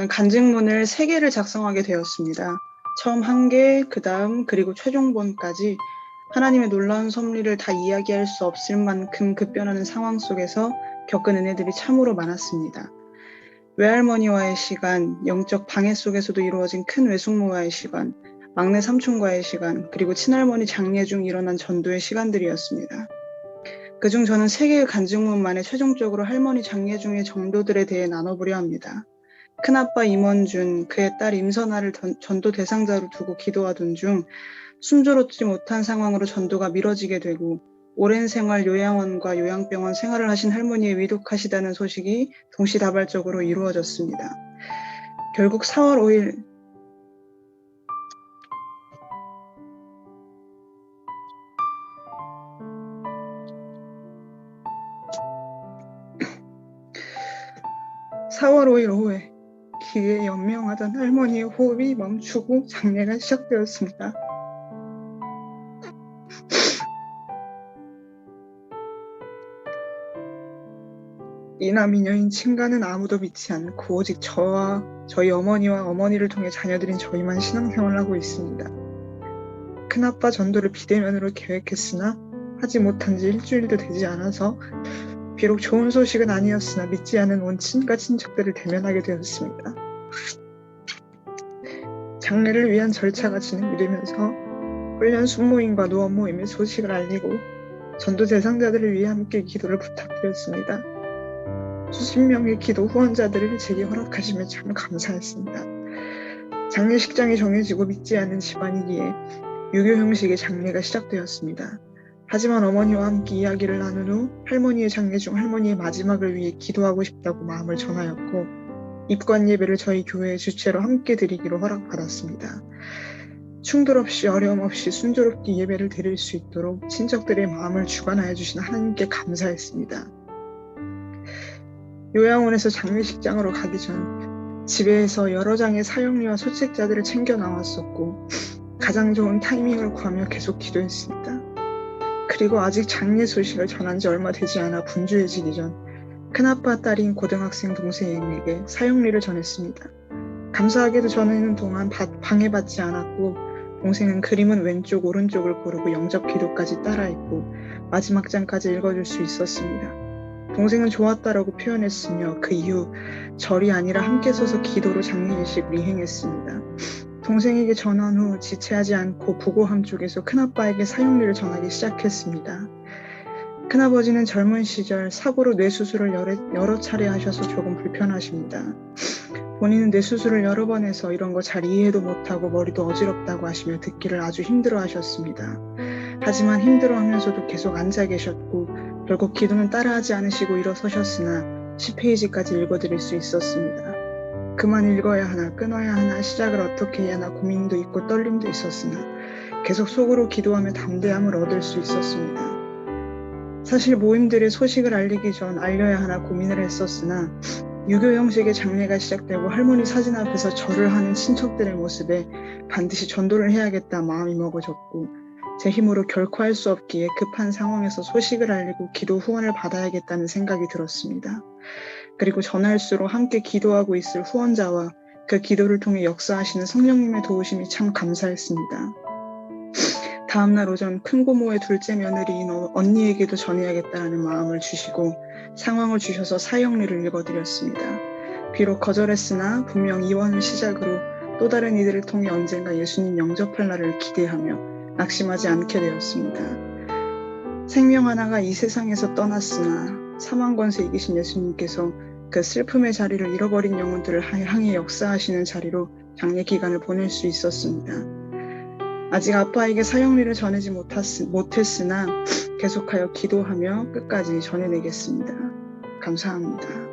저는 간증문을 3개를 작성하게 되었습니다. 처음 1개, 그 다음 그리고 최종본까지 하나님의 놀라운 섭리를 다 이야기할 수 없을 만큼 급변하는 상황 속에서 겪은 은혜들이 참으로 많았습니다. 외할머니와의 시간, 영적 방해 속에서도 이루어진 큰 외숙모와의 시간, 막내 삼촌과의 시간, 그리고 친할머니 장례 중 일어난 전도의 시간들이었습니다. 그중 저는 3개의 간증문만에 최종적으로 할머니 장례 중의 정도들에 대해 나눠보려 합니다. 큰아빠 임원준, 그의 딸 임선아를 전도 대상자로 두고 기도하던 중 순조롭지 못한 상황으로 전도가 미뤄지게 되고 오랜 생활 요양원과 요양병원 생활을 하신 할머니의 위독하시다는 소식이 동시다발적으로 이루어졌습니다. 결국 4월 5일 오후에 귀에 연명하던 할머니의 호흡이 멈추고 장례가 시작되었습니다. 이남이녀인 친가는 아무도 믿지 않고 오직 저와 저희 어머니와 어머니를 통해 자녀들인 저희만 신앙생활을 하고 있습니다. 큰아빠 전도를 비대면으로 계획했으나 하지 못한 지 일주일도 되지 않아서 비록 좋은 소식은 아니었으나 믿지 않은 원친과 친척들을 대면하게 되었습니다. 장례를 위한 절차가 진행이 되면서 훈련 숙모임과 노원 모임의 소식을 알리고 전도 대상자들을 위해 함께 기도를 부탁드렸습니다. 수십 명의 기도 후원자들을 제게 허락하시며 참 감사했습니다. 장례식장이 정해지고 믿지 않는 집안이기에 유교 형식의 장례가 시작되었습니다. 하지만 어머니와 함께 이야기를 나눈 후 할머니의 장례 중 할머니의 마지막을 위해 기도하고 싶다고 마음을 전하였고 입관 예배를 저희 교회의 주체로 함께 드리기로 허락받았습니다. 충돌 없이 어려움 없이 순조롭게 예배를 드릴 수 있도록 친척들의 마음을 주관하여 주신 하나님께 감사했습니다. 요양원에서 장례식장으로 가기 전 집에서 여러 장의 사형리와 소책자들을 챙겨 나왔었고 가장 좋은 타이밍을 구하며 계속 기도했습니다. 그리고 아직 장례 소식을 전한 지 얼마 되지 않아 분주해지기 전 큰아빠 딸인 고등학생 동생에게 사형리를 전했습니다. 감사하게도 전하는 동안 방해받지 않았고 동생은 그림은 왼쪽 오른쪽을 고르고 영접 기도까지 따라했고 마지막 장까지 읽어줄 수 있었습니다. 동생은 좋았다라고 표현했으며 그 이후 절이 아니라 함께 서서 기도로 장례의식을 이행했습니다. 동생에게 전한 후 지체하지 않고 부고함 쪽에서 큰아빠에게 사형리를 전하기 시작했습니다. 큰아버지는 젊은 시절 사고로 뇌수술을 여러 차례 하셔서 조금 불편하십니다. 본인은 뇌수술을 여러 번 해서 이런 거 잘 이해도 못하고 머리도 어지럽다고 하시며 듣기를 아주 힘들어 하셨습니다. 하지만 힘들어하면서도 계속 앉아 계셨고 결국 기도는 따라하지 않으시고 일어서셨으나 10페이지까지 읽어드릴 수 있었습니다. 그만 읽어야 하나 끊어야 하나 시작을 어떻게 해야 하나 고민도 있고 떨림도 있었으나 계속 속으로 기도하며 담대함을 얻을 수 있었습니다. 사실 모임들의 소식을 알리기 전 알려야 하나 고민을 했었으나 유교 형식의 장례가 시작되고 할머니 사진 앞에서 절을 하는 친척들의 모습에 반드시 전도를 해야겠다 마음이 먹어졌고 제 힘으로 결코 할 수 없기에 급한 상황에서 소식을 알리고 기도 후원을 받아야겠다는 생각이 들었습니다. 그리고 전할수록 함께 기도하고 있을 후원자와 그 기도를 통해 역사하시는 성령님의 도우심이 참 감사했습니다. 다음날 오전 큰고모의 둘째 며느리인 언니에게도 전해야겠다는 마음을 주시고 상황을 주셔서 사형리를 읽어드렸습니다. 비록 거절했으나 분명 이원을 시작으로 또 다른 이들을 통해 언젠가 예수님 영접할 날을 기대하며 낙심하지 않게 되었습니다. 생명 하나가 이 세상에서 떠났으나 사망 권세 이기신 예수님께서 그 슬픔의 자리를 잃어버린 영혼들을 향해 역사하시는 자리로 장례 기간을 보낼 수 있었습니다. 아직 아빠에게 사형리를 전하지 못했으나 계속하여 기도하며 끝까지 전해내겠습니다. 감사합니다.